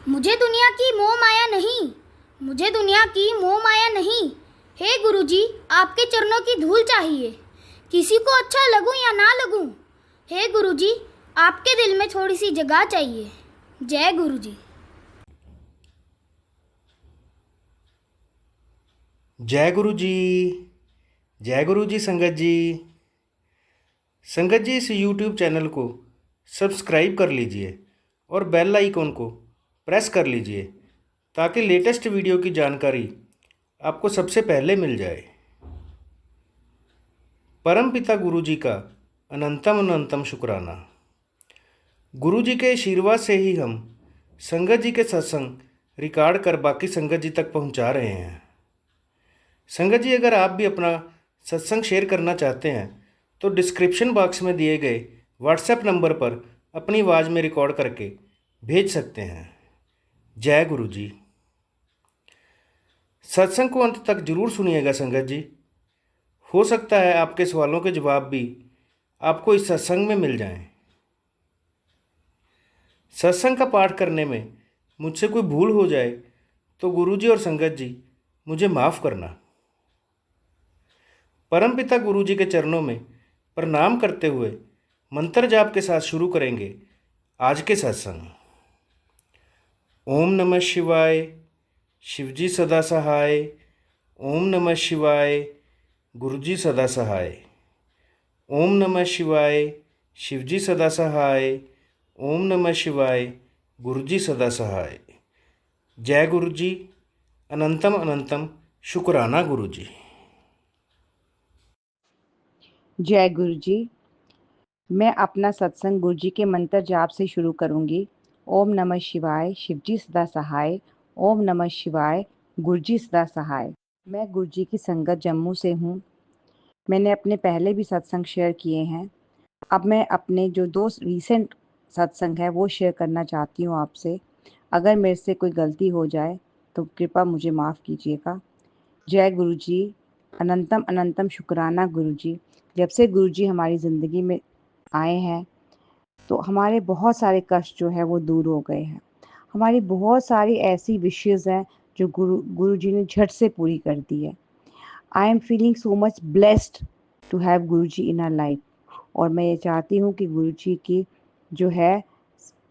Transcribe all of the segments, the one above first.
मुझे दुनिया की मोह माया नहीं, मुझे दुनिया की मोह माया नहीं। हे गुरुजी, आपके चरणों की धूल चाहिए, किसी को अच्छा लगूं या ना लगूं। हे गुरुजी, आपके दिल में थोड़ी सी जगह चाहिए। जय गुरुजी। जय गुरु जी। जय गुरु जी। संगत जी, संगत जी, इस YouTube चैनल को सब्सक्राइब कर लीजिए और बेल आइकॉन को प्रेस कर लीजिए ताकि लेटेस्ट वीडियो की जानकारी आपको सबसे पहले मिल जाए। परम पिता गुरु जी का अनंतम अनंतम शुक्राना। गुरु जी के आशीर्वाद से ही हम संगत जी के सत्संग रिकॉर्ड कर बाकी संगत जी तक पहुंचा रहे हैं। संगत जी, अगर आप भी अपना सत्संग शेयर करना चाहते हैं तो डिस्क्रिप्शन बॉक्स में दिए गए व्हाट्सएप नंबर पर अपनी आवाज़ में रिकॉर्ड करके भेज सकते हैं। जय गुरु जी। सत्संग को अंत तक जरूर सुनिएगा संगत जी। हो सकता है आपके सवालों के जवाब भी आपको इस सत्संग में मिल जाएं। सत्संग का पाठ करने में मुझसे कोई भूल हो जाए तो गुरु जी और संगत जी मुझे माफ़ करना। परमपिता गुरु जी के चरणों में प्रणाम करते हुए मंत्र जाप के साथ शुरू करेंगे आज के सत्संग। ओम नमः शिवाय, शिवजी सदा सहाय। ओम नमः शिवाय, गुरुजी सदा सहाय। ओम नमः शिवाय, शिवजी सदा सहाय। ओम नमः शिवाय, गुरुजी सदा सहाय। जय गुरु जी। अनंतम अनंतम शुक्राना गुरु जी। जय गुरु जी। मैं अपना सत्संग गुरु जी के मंत्र जाप से शुरू करूंगी। ओम नमः शिवाय, शिवजी सदा सहाय। ओम नमः शिवाय, गुरु जी सदा सहाय। मैं गुरु जी की संगत जम्मू से हूँ। मैंने अपने पहले भी सत्संग शेयर किए हैं। अब मैं अपने जो दो रीसेंट सत्संग है वो शेयर करना चाहती हूँ आपसे। अगर मेरे से कोई गलती हो जाए तो कृपा मुझे माफ़ कीजिएगा। जय गुरु जी। अनंतम अनंतम शुक्राना गुरु जी। जब से गुरु जी हमारी ज़िंदगी में आए हैं तो हमारे बहुत सारे कष्ट जो है वो दूर हो गए हैं। हमारी बहुत सारी ऐसी विशेज़ हैं जो गुरु जी ने झट से पूरी कर दी है। I am feeling so much blessed to have Guru ji in our life. और मैं ये चाहती हूँ कि गुरु जी की जो है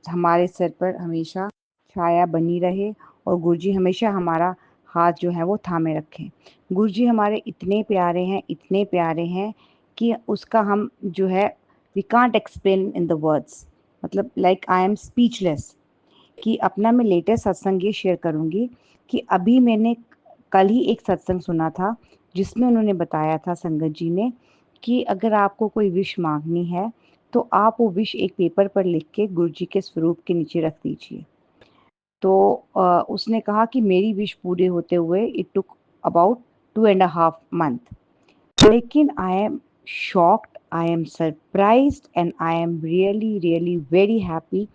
हमारे सर पर हमेशा छाया बनी रहे और गुरु जी हमेशा हमारा हाथ जो है वो थामे रखें। गुरु जी हमारे इतने प्यारे हैं, इतने प्यारे हैं कि उसका हम जो है we can't explain in the words. मतलब लाइक आई एम स्पीचलेस। कि अपना मैं लेटेस्ट सत्संग ये शेयर करूँगी कि अभी मैंने कल ही एक सत्संग सुना था जिसमें उन्होंने बताया था संगत जी ने कि अगर आपको कोई विश मांगनी है तो आप वो विश एक पेपर पर लिख के गुरु जी के स्वरूप के नीचे रख दीजिए। तो उसने कहा कि मेरी विश पूरे होते हुए इट टुक अबाउट 2.5 मंथ। लेकिन I am shocked, I am surprised and I am really really very happy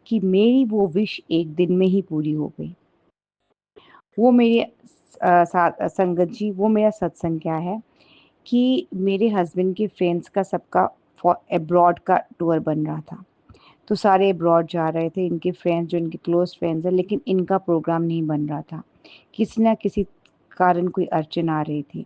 कि मेरी वो विश एक दिन में ही पूरी हो गई। वो मेरे साथ संगत जी, वो मेरा सत्संग क्या है कि मेरे हस्बैंड के फ्रेंड्स का सबका अब्रॉड का टूर बन रहा था। तो सारे अब्रॉड जा रहे थे, इनके फ्रेंड्स जो इनके क्लोज फ्रेंड्स हैं, लेकिन इनका प्रोग्राम नहीं बन रहा था। किसी ना किसी कारण कोई अड़चन आ रही थी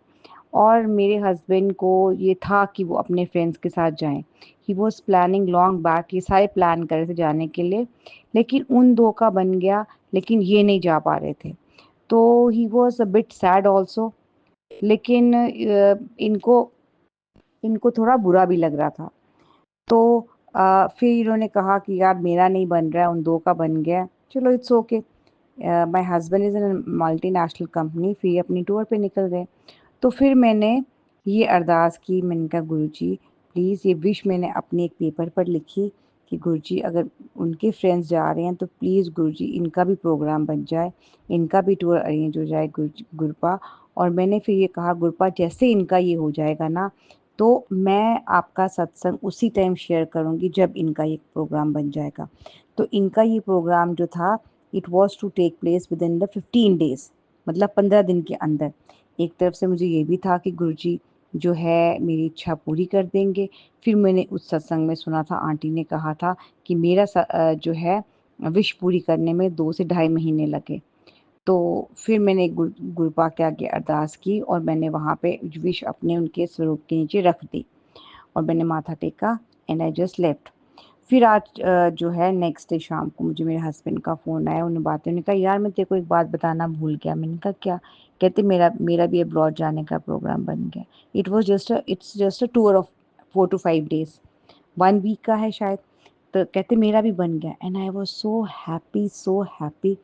और मेरे हस्बैंड को ये था कि वो अपने फ्रेंड्स के साथ जाएं। He was planning long back, ये सारे प्लान कर रहे थे जाने के लिए, लेकिन उन दो का बन गया, लेकिन ये नहीं जा पा रहे थे। तो he was a bit sad also. लेकिन इनको इनको थोड़ा बुरा भी लग रहा था। तो फिर इन्होंने कहा कि यार मेरा नहीं बन रहा है, उन दो का बन गया, चलो it's okay. My husband is in multinational company. फिर ये अपनी टूर पे निकल गए। तो फिर मैंने ये अरदास की, मैंने कहा गुरु जी प्लीज़, ये विश मैंने अपने एक पेपर पर लिखी कि गुरु जी अगर उनके फ्रेंड्स जा रहे हैं तो प्लीज़ गुरु जी इनका भी प्रोग्राम बन जाए, इनका भी टूर अरेंज हो जाए गुरुपा। और मैंने फिर ये कहा गुरुपा जैसे इनका ये हो जाएगा ना तो मैं आपका सत्संग उसी टाइम शेयर करूँगी जब इनका ये प्रोग्राम बन जाएगा। तो इनका ये प्रोग्राम जो था it was to take place within the 15 days, मतलब 15 दिन के अंदर। एक तरफ से मुझे ये भी था कि गुरुजी जो है मेरी इच्छा पूरी कर देंगे। फिर मैंने उस सत्संग में सुना था, आंटी ने कहा था कि मेरा जो है विश पूरी करने में 2 से ढाई महीने लगे। तो फिर मैंने गुरुपा के आगे अरदास की और मैंने वहाँ पे विश अपने उनके स्वरूप के नीचे रख दी और मैंने माथा टेका एंड आई जस्ट लेफ्ट। फिर आज जो है नेक्स्ट डे शाम को मुझे मेरे हस्बैंड का फ़ोन आया, उन्हें बातें, उन्होंने कहा यार मैं तेरे को एक बात बताना भूल गया। मैंने कहा क्या? कहते मेरा मेरा भी अब्रॉड जाने का प्रोग्राम बन गया। It's just a tour of 4 to 5 days, 1 week का है शायद। तो कहते मेरा भी बन गया and I was so happy, so happy.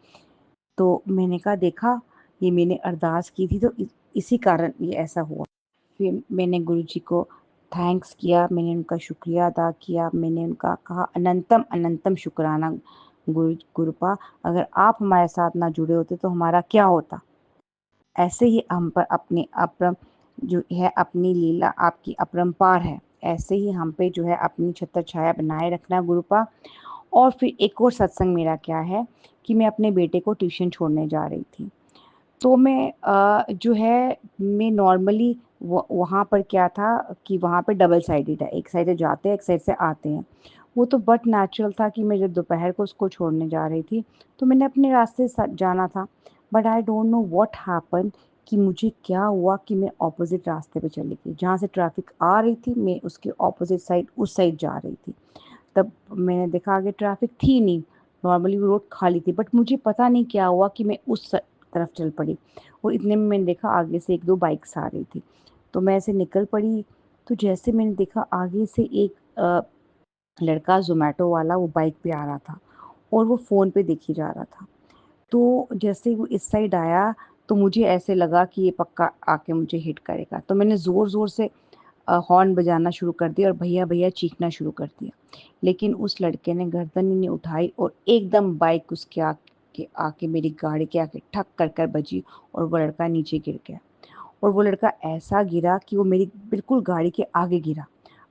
तो मैंने कहा देखा, ये मैंने अरदास की थी तो इसी कारण ये ऐसा हुआ। फिर मैंने गुरुजी को थैंक्स किया, मैंने उनका शुक्रिया अदा किया, मैंने उनका कहा अनंतम अनंतम शुक्राना गुरुपा, अगर आप हमारे साथ ना जुड़े होते तो हमारा क्या होता। ऐसे ही हम पर अपनी जो है अपनी लीला आपकी अपरंपार है, ऐसे ही हम पे जो है अपनी छत्र छाया बनाए रखना गुरुपा। और फिर एक और सत्संग मेरा क्या है कि मैं अपने बेटे को ट्यूशन छोड़ने जा रही थी। तो मैं जो है मैं नॉर्मली वहाँ पर क्या था कि वहाँ पे डबल साइडेड है, एक साइड से जाते हैं, एक साइड से आते हैं। वो तो बट नेचुरल था कि मैं जब दोपहर को उसको छोड़ने जा रही थी तो मैंने अपने रास्ते से जाना था। But I don't know what happen कि मुझे क्या हुआ कि मैं ऑपोजिट रास्ते पे चली गई। जहाँ से ट्रैफिक आ रही थी मैं उसके ऑपोजिट साइड उस साइड जा रही थी। तब मैंने देखा आगे ट्रैफिक थी नहीं, नॉर्मली वो रोड खाली थी, बट मुझे पता नहीं क्या हुआ कि मैं उस तरफ चल पड़ी। और इतने में मैंने देखा आगे से 1-2 बाइक्स आ रही थी, तो मैं ऐसे निकल पड़ी। तो जैसे मैंने देखा आगे से एक लड़का ज़ोमैटो वाला वो बाइक पे आ रहा था और वो फ़ोन पे देखी जा रहा था। तो जैसे वो इस साइड आया तो मुझे ऐसे लगा कि ये पक्का आके मुझे हिट करेगा, तो मैंने ज़ोर-ज़ोर से हॉर्न बजाना शुरू कर दिया और भैया भैया चीखना शुरू कर दिया। लेकिन उस लड़के ने गर्दन ही नहीं उठाई और एकदम बाइक उसके आके आके मेरी गाड़ी के आगे ठक कर कर बजी और वो लड़का नीचे गिर गया। और वो लड़का ऐसा गिरा कि वो मेरी बिल्कुल गाड़ी के आगे गिरा।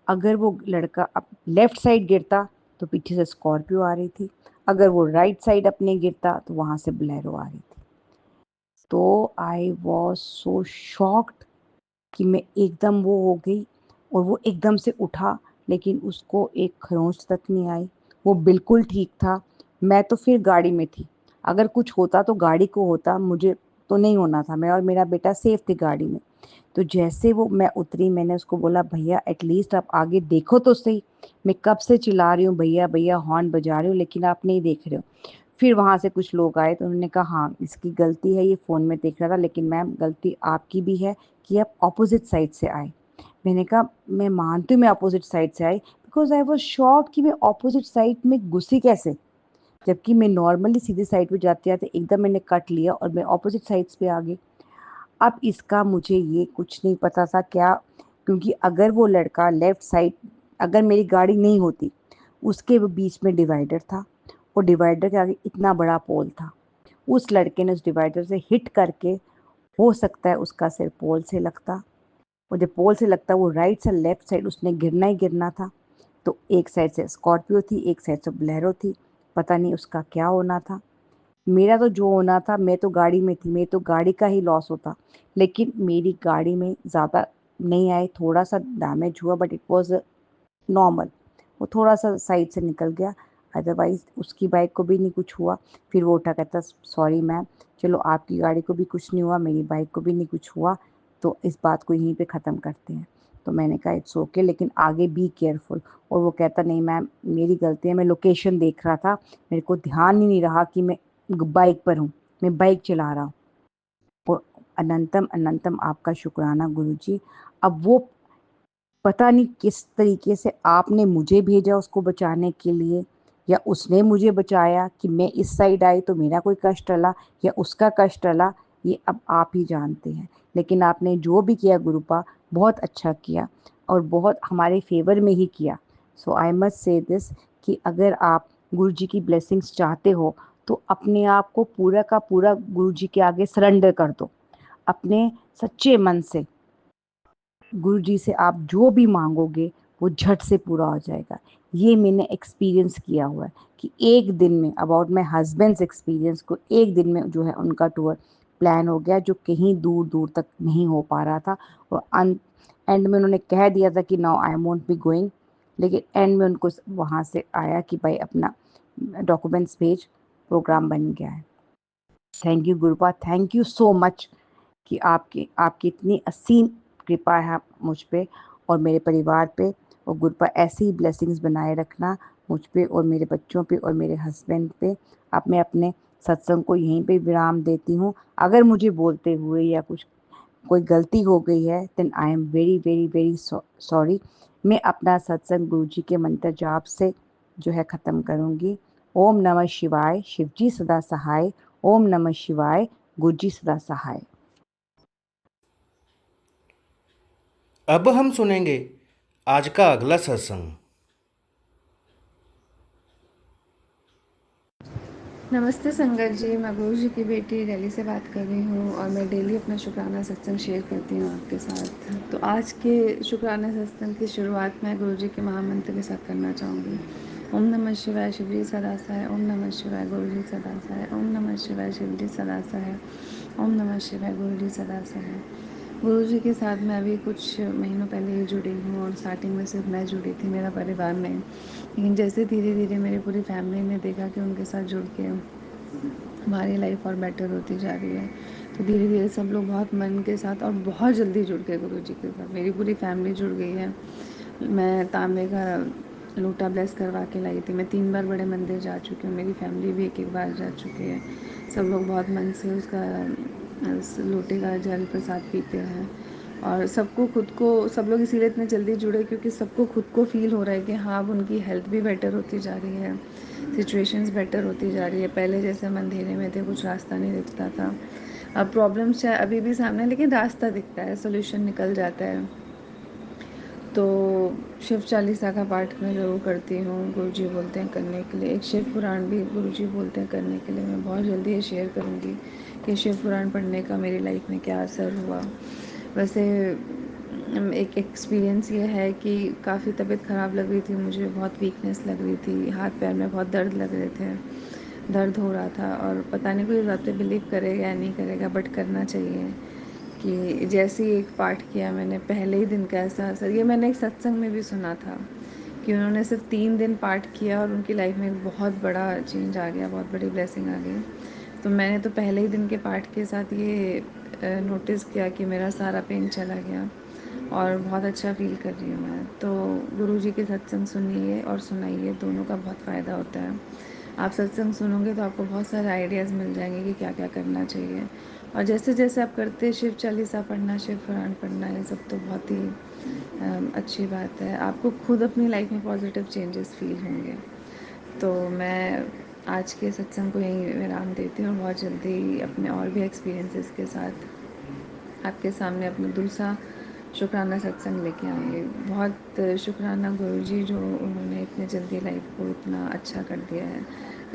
अगर वो लड़का लेफ्ट साइड गिरता तो पीछे से स्कॉर्पियो आ रही थी, अगर वो राइट साइड अपने गिरता तो वहाँ से बोलेरो आ रही थी। तो आई वॉज सो शॉक्ड कि मैं एकदम वो हो गई और वो एकदम से उठा, लेकिन उसको एक खरोंच तक नहीं आई। वो बिल्कुल ठीक था। मैं तो फिर गाड़ी में थी। अगर कुछ होता तो गाड़ी को होता, मुझे तो नहीं होना था। मैं और मेरा बेटा सेफ थे गाड़ी में। तो जैसे वो मैं उतरी मैंने उसको बोला भैया एटलीस्ट आप आगे देखो तो सही। मैं कब से चिल्ला रही हूँ भैया भैया हॉर्न बजा रही हूँ लेकिन आप नहीं देख रहे हो। फिर वहाँ से कुछ लोग आए तो उन्होंने कहा हाँ इसकी गलती है, ये फ़ोन में देख रहा था, लेकिन मैम गलती आपकी भी है कि आप अपोजिट साइड से आए। मैंने कहा मैं मानती हूँ मैं अपोजिट साइड से आई, बिकॉज आई वाज शॉक्ड कि मैं अपोजिट साइड में घुसी कैसे, जबकि मैं नॉर्मली सीधी साइड पे जाते जाते एकदम मैंने कट लिया और मैं अपोजिट साइड्स पे आ गई। अब इसका मुझे ये कुछ नहीं पता था क्या, क्योंकि अगर वो लड़का लेफ्ट साइड, अगर मेरी गाड़ी नहीं होती, उसके वो बीच में डिवाइडर था और डिवाइडर के आगे इतना बड़ा पोल था। उस लड़के ने उस डिवाइडर से हिट करके हो सकता है उसका सिर पोल से लगता, और जब पोल से लगता वो राइट से लेफ्ट साइड उसने गिरना ही गिरना था। तो एक साइड से स्कॉर्पियो थी, एक साइड से बोलेरो थी, पता नहीं उसका क्या होना था। मेरा तो जो होना था, मैं तो गाड़ी में थी, मैं तो गाड़ी का ही लॉस होता, लेकिन मेरी गाड़ी में ज़्यादा नहीं आए, थोड़ा सा डैमेज हुआ बट इट वाज नॉर्मल। वो थोड़ा सा साइड से निकल गया, अदरवाइज उसकी बाइक को भी नहीं कुछ हुआ। फिर वो उठा कहता सॉरी मैम, चलो आपकी गाड़ी को भी कुछ नहीं हुआ, मेरी बाइक को भी नहीं कुछ हुआ, तो इस बात को यहीं पे ख़त्म करते हैं। तो मैंने कहा इट्स ओके लेकिन आगे बी केयरफुल। और वो कहता नहीं मैम मेरी गलती है, मैं लोकेशन देख रहा था, मेरे को ध्यान ही नहीं रहा कि मैं बाइक पर हूँ, मैं बाइक चला रहा हूँ। और अनंतम अनंतम आपका शुक्राना गुरुजी। अब वो पता नहीं किस तरीके से आपने मुझे भेजा उसको बचाने के लिए, या उसने मुझे बचाया कि मैं इस साइड आई तो मेरा कोई कष्ट टला या उसका कष्ट टला, ये अब आप ही जानते हैं। लेकिन आपने जो भी किया गुरुपा बहुत अच्छा किया और बहुत हमारे फेवर में ही किया। सो आई मस्ट से दिस कि अगर आप गुरु जी की ब्लेसिंग्स चाहते हो तो अपने आप को पूरा का पूरा गुरु जी के आगे सरेंडर कर दो, अपने सच्चे मन से। गुरु जी से आप जो भी मांगोगे वो झट से पूरा हो जाएगा। ये मैंने एक्सपीरियंस किया हुआ है कि एक दिन में, अबाउट माई हस्बैंड्स एक्सपीरियंस को, एक दिन में जो है उनका टूर प्लान हो गया जो कहीं दूर दूर तक नहीं हो पा रहा था। और एंड में उन्होंने कह दिया था कि now I won't be going, लेकिन एंड में उनको वहाँ से आया कि भाई अपना डॉक्यूमेंट्स भेज, प्रोग्राम बन गया है। Thank you गुरुपा, thank you so much कि आपकी आपकी इतनी असीम कृपा है मुझ पे और मेरे परिवार पे। और गुरुपा ऐसी ही ब्लेसिंग्स बनाए रखना मुझ पे और मेरे बच्चों पे और मेरे हस्बैंड पे। अब मैं अपने सत्संग को यहीं पे विराम देती हूँ। अगर मुझे बोलते हुए या कुछ कोई गलती हो गई है then I am very very very sorry. मैं अपना सत्संग गुरु जी के मंत्र जाप से जो है ख़त्म करूँगी। ओम नमः शिवाय, शिव जी सदा सहाय। ओम नमः शिवाय, गुरु जी सदा सहाय। अब हम सुनेंगे आज का अगला सत्संग। नमस्ते संगत जी, मैं गुरु जी की बेटी दिल्ली से बात कर रही हूँ और मैं डेली अपना शुक्राना सत्संग शेयर करती हूँ आपके साथ। तो आज के शुक्राना सत्संग की शुरुआत मैं गुरु जी के महामंत्र के साथ करना चाहूँगी। ओम नमः शिवाय, शिव जी सदा सहाय। ओम नमः शिवाय, गुरु जी सदा सहाय। ओम नमः शिवाय, शिव जी सदा सहाय। ओम नमः शिवाय, गुरु जी सदा सहाय। गुरु जी के साथ मैं अभी कुछ महीनों पहले ही जुड़ी हूँ और स्टार्टिंग में सिर्फ मैं जुड़ी थी, मेरा परिवार नहीं। लेकिन जैसे धीरे धीरे मेरी पूरी फैमिली ने देखा कि उनके साथ जुड़ के हमारी लाइफ और बेटर होती जा रही है, तो धीरे धीरे सब लोग बहुत मन के साथ और बहुत जल्दी जुड़ गए गुरु जी के साथ। मेरी पूरी फैमिली जुड़ गई है। मैं तांबे का लोटा ब्लेस करवा के लाई थी। मैं 3 बार बड़े मंदिर जा चुकी हूँ, मेरी फैमिली भी 1-1 बार जा चुकी है। सब लोग बहुत मन से उसका उस लोटे का जल प्रसाद पीते हैं और सबको खुद को सब लोग इसीलिए इतने जल्दी जुड़े क्योंकि सबको खुद को फील हो रहा है कि हाँ, अब उनकी हेल्थ भी बेटर होती जा रही है, सिचुएशंस बेटर होती जा रही है। पहले जैसे हम अंधेरे में थे, कुछ रास्ता नहीं दिखता था। अब प्रॉब्लम्स चाहे अभी भी सामने, लेकिन रास्ता दिखता है, सोल्यूशन निकल जाता है। तो शिव चालीसा का पाठ मैं ज़रूर करती हूँ, गुरुजी बोलते हैं करने के लिए। एक शिव पुराण भी गुरुजी बोलते हैं करने के लिए। मैं बहुत जल्दी ये शेयर करूँगी कि शिव पुराण पढ़ने का मेरी लाइफ में क्या असर हुआ। वैसे एक एक्सपीरियंस ये है कि काफ़ी तबीयत ख़राब लग रही थी मुझे, बहुत वीकनेस लग रही थी, हाथ पैर में बहुत दर्द लग रहे थे, दर्द हो रहा था और पता नहीं कोई इस बात पे बिलीव करेगा या नहीं करेगा, बट करना चाहिए। कि जैसे ही एक पाठ किया मैंने, पहले ही दिन का ऐसा असर, ये मैंने एक सत्संग में भी सुना था कि उन्होंने सिर्फ 3 दिन पाठ किया और उनकी लाइफ में एक बहुत बड़ा चेंज आ गया, बहुत बड़ी ब्लेसिंग आ गई। तो मैंने तो पहले ही दिन के पाठ के साथ ये नोटिस किया कि मेरा सारा पेन चला गया और बहुत अच्छा फ़ील कर रही हूँ मैं। तो गुरुजी के सत्संग सुनिए और सुनाइए, दोनों का बहुत फ़ायदा होता है। आप सत्संग सुनोगे तो आपको बहुत सारे आइडियाज़ मिल जाएंगे कि क्या क्या करना चाहिए। और जैसे जैसे आप करते हैं, शिव चालीसा पढ़ना, शिव पुराण पढ़ना, ये सब तो बहुत ही अच्छी बात है। आपको खुद अपनी लाइफ में पॉजिटिव चेंजेस फील होंगे। तो मैं आज के सत्संग को यहीं विराम देती हूँ और बहुत जल्दी अपने और भी एक्सपीरियंसेस के साथ आपके सामने अपना दूसरा शुक्राना सत्संग लेके आऊँगी। बहुत शुक्राना गुरुजी, जो उन्होंने इतने जल्दी लाइफ को इतना अच्छा कर दिया है।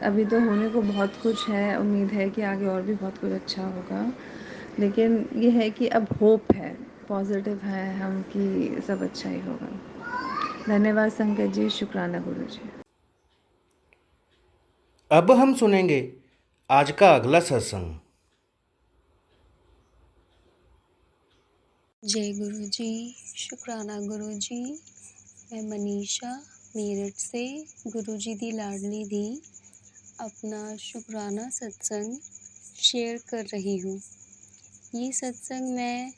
अभी तो होने को बहुत कुछ है, उम्मीद है कि आगे और भी बहुत कुछ अच्छा होगा, लेकिन ये है कि अब होप है, पॉजिटिव है हम कि सब अच्छा ही होगा। धन्यवाद संकट जी, शुक्राना गुरुजी। अब हम सुनेंगे आज का अगला सत्संग। जय गुरु जी, शुक्राना गुरु जी। मैं मनीषा मेरठ से गुरु जी दी लाडली दी अपना शुक्राना सत्संग शेयर कर रही हूँ। ये सत्संग मैं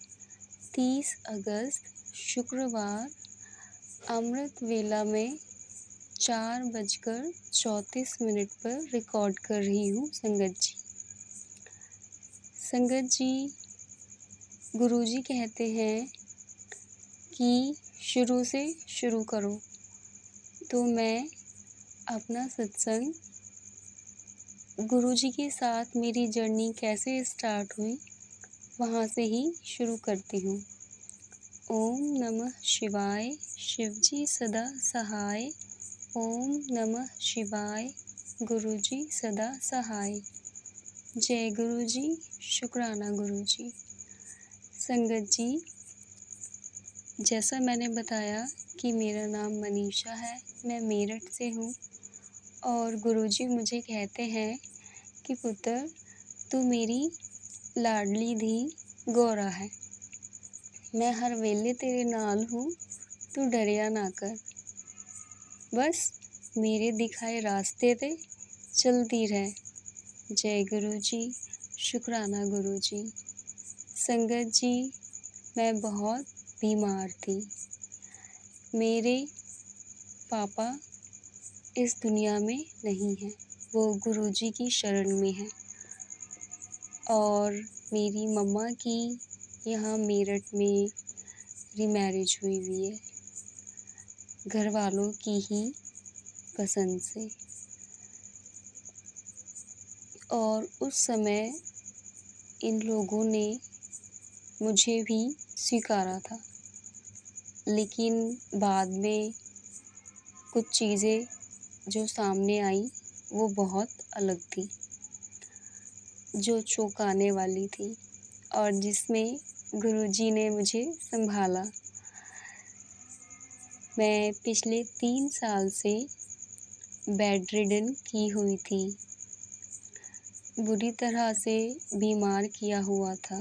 30 अगस्त शुक्रवार अमृत वेला में 4:34 पर रिकॉर्ड कर रही हूँ। संगत जी, गुरुजी कहते हैं कि शुरू से शुरू करो, तो मैं अपना सत्संग गुरुजी के साथ मेरी जर्नी कैसे स्टार्ट हुई वहाँ से ही शुरू करती हूँ। ओम नमः शिवाय, शिवजी सदा सहाय। ओम नमः शिवाय, गुरुजी सदा सहाय। जय गुरुजी, शुक्राना गुरुजी। संगत जी, जैसा मैंने बताया कि मेरा नाम मनीषा है, मैं मेरठ से हूँ और गुरुजी मुझे कहते हैं कि पुत्र, तू मेरी लाडली धी गौरा है, मैं हर वेले तेरे नाल हूँ, तू डरिया ना कर, बस मेरे दिखाए रास्ते पे चलती रह। जय गुरु जी, शुक्राना गुरु जी। संगत जी, मैं बहुत बीमार थी। मेरे पापा इस दुनिया में नहीं हैं, वो गुरु जी की शरण में हैं। और मेरी मम्मा की यहाँ मेरठ में रीमैरिज हुई हुई है, घर वालों की ही पसंद से। और उस समय इन लोगों ने मुझे भी स्वीकारा था, लेकिन बाद में कुछ चीज़ें जो सामने आई वो बहुत अलग थी, जो चौंकाने वाली थी और जिसमें गुरुजी ने मुझे संभाला। मैं पिछले 3 साल से बेड रिडन की हुई थी, बुरी तरह से बीमार किया हुआ था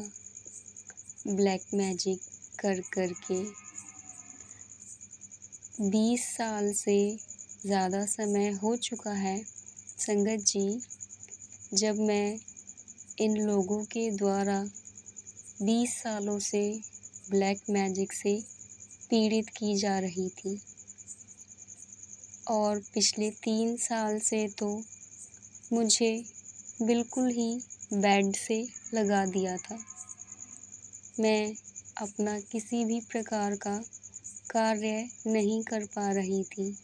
ब्लैक मैजिक कर कर के। 20 साल से ज़्यादा समय हो चुका है संगत जी, जब मैं इन लोगों के द्वारा 20 सालों से ब्लैक मैजिक से पीड़ित की जा रही थी। और पिछले 3 साल से तो मुझे बिल्कुल ही बेड से लगा दिया था। मैं अपना किसी भी प्रकार का कार्य नहीं कर पा रही थी,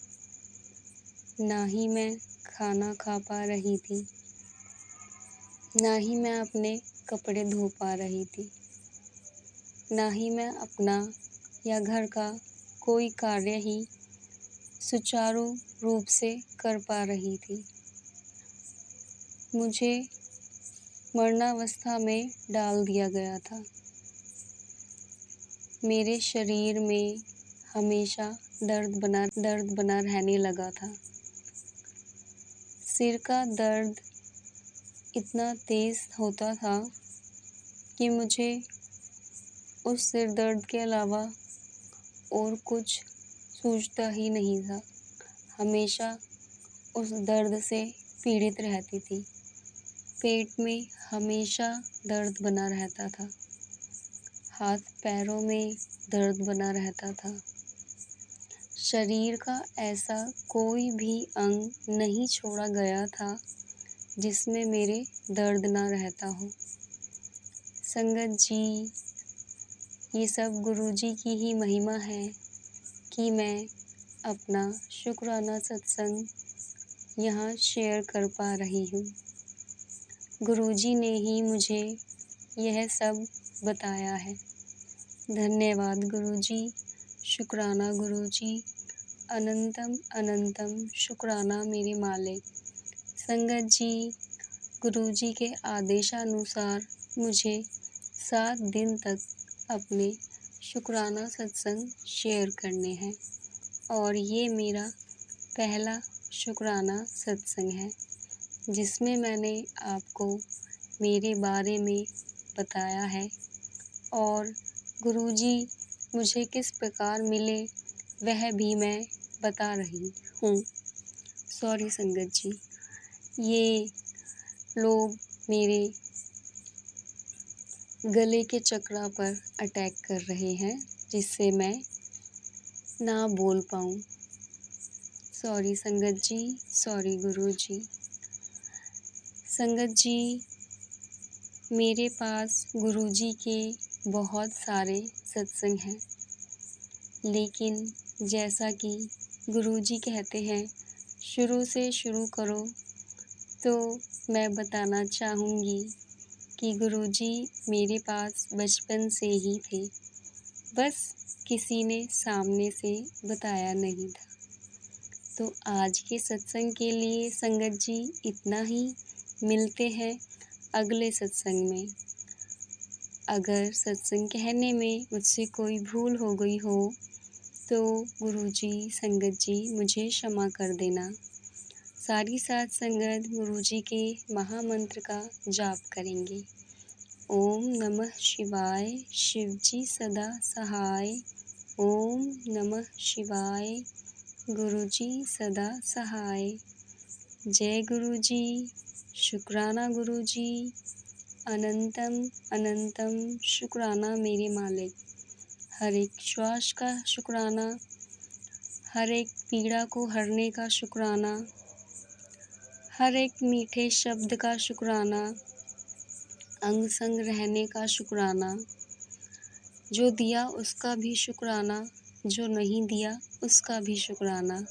ना ही मैं खाना खा पा रही थी, ना ही मैं अपने कपड़े धो पा रही थी, ना ही मैं अपना या घर का कोई कार्य ही सुचारू रूप से कर पा रही थी। मुझे मरणावस्था में डाल दिया गया था। मेरे शरीर में हमेशा दर्द बना रहने लगा था। सिर का दर्द इतना तेज़ होता था कि मुझे उस सिर दर्द के अलावा और कुछ सूझता ही नहीं था। हमेशा उस दर्द से पीड़ित रहती थी। पेट में हमेशा दर्द बना रहता था, हाथ पैरों में दर्द बना रहता था। शरीर का ऐसा कोई भी अंग नहीं छोड़ा गया था जिसमें मेरे दर्द ना रहता हो। संगत जी, ये सब गुरुजी की ही महिमा है कि मैं अपना शुक्राना सत्संग यहाँ शेयर कर पा रही हूँ। गुरुजी ने ही मुझे यह सब बताया है। धन्यवाद गुरुजी, शुक्राना गुरुजी, अनंतम अनंतम शुक्राना मेरे मालिक। संगत जी, गुरुजी के आदेशानुसार मुझे 7 दिन तक अपने शुक्राना सत्संग शेयर करने हैं और ये मेरा पहला शुक्राना सत्संग है जिसमें मैंने आपको मेरे बारे में बताया है और गुरुजी मुझे किस प्रकार मिले वह भी मैं बता रही हूँ। सॉरी संगत जी, ये लोग मेरे गले के चक्रा पर अटैक कर रहे हैं जिससे मैं ना बोल पाऊँ। सॉरी संगत जी, सॉरी गुरुजी। संगत जी, मेरे पास गुरुजी के बहुत सारे सत्संग हैं, लेकिन जैसा कि गुरुजी कहते हैं शुरू से शुरू करो, तो मैं बताना चाहूँगी कि गुरुजी मेरे पास बचपन से ही थे, बस किसी ने सामने से बताया नहीं था। तो आज के सत्संग के लिए संगत जी इतना ही। मिलते हैं अगले सत्संग में। अगर सत्संग कहने में मुझसे कोई भूल हो गई हो तो गुरुजी संगत जी मुझे क्षमा कर देना। सारी साथ संगत गुरुजी के महामंत्र का जाप करेंगे। ओम नमः शिवाय, शिवजी सदा सहाय। ओम नमः शिवाय, गुरुजी सदा सहाय। जय गुरुजी, शुक्राना गुरुजी, अनंतम अनंतम शुक्राना मेरे मालिक। हर एक श्वास का शुक्राना, हर एक पीड़ा को हरने का शुक्राना, हर एक मीठे शब्द का शुक्राना, अंग संग रहने का शुक्राना। जो दिया उसका भी शुक्राना, जो नहीं दिया उसका भी शुक्राना।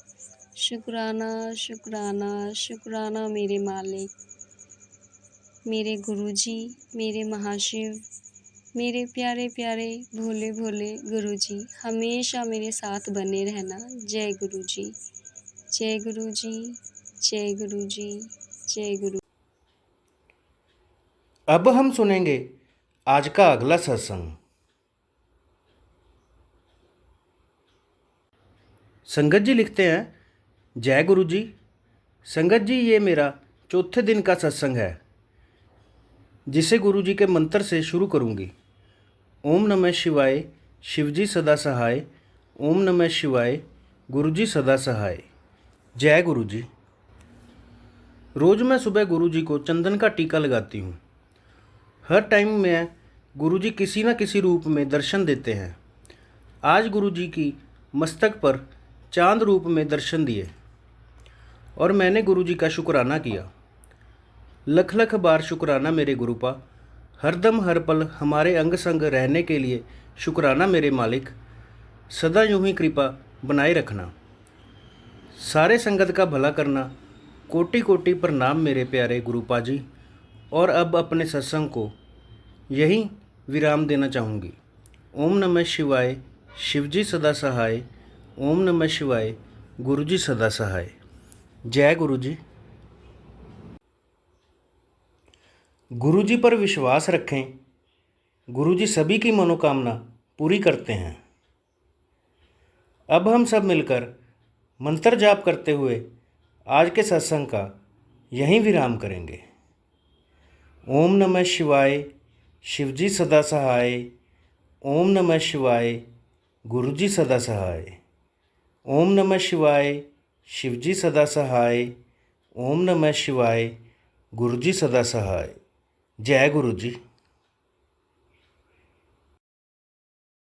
शुक्राना शुक्राना शुक्राना मेरे मालिक, मेरे गुरुजी, मेरे महाशिव, मेरे प्यारे प्यारे भोले भोले गुरुजी, हमेशा मेरे साथ बने रहना। जय गुरुजी, जय गुरुजी, जय गुरुजी, जय गुरु। अब हम सुनेंगे आज का अगला सत्संग। संगत जी लिखते हैं, जय गुरु जी। संगत जी, ये मेरा चौथे दिन का सत्संग है, जिसे गुरु जी के मंत्र से शुरू करूंगी। ओम नमः शिवाय, शिवजी सदा सहाय। ओम नमः शिवाय, गुरुजी सदा सहाय। जय गुरु जी। रोज़ मैं सुबह गुरु जी को चंदन का टीका लगाती हूँ। हर टाइम में गुरु जी किसी न किसी रूप में दर्शन देते हैं। आज गुरु जी की मस्तक पर चांद रूप में दर्शन दिए और मैंने गुरु जी का शुक्राना किया। लख लख बार शुक्राना मेरे गुरुपा। हरदम हर पल हमारे अंग संग रहने के लिए शुक्राना मेरे मालिक। सदा यूं ही कृपा बनाए रखना। सारे संगत का भला करना। कोटि कोटि प्रणाम मेरे प्यारे गुरुपा जी। और अब अपने सत्संग को यहीं विराम देना चाहूँगी। ओम नमः शिवाय, शिवजी सदा सहाय। ओम नमः शिवाय, गुरुजी सदा सहाय। जय गुरु जी। गुरु जी पर विश्वास रखें। गुरु जी सभी की मनोकामना पूरी करते हैं। अब हम सब मिलकर मंत्र जाप करते हुए आज के सत्संग का यहीं विराम करेंगे। ओम नमः शिवाय, शिवजी सदा सहाय। ओम नमः शिवाय, गुरुजी सदा सहाय। ओम नमः शिवाय, शिवजी सदा सहाय। ओम नमः शिवाय, गुरुजी सदा सहाय। जय गुरु जी।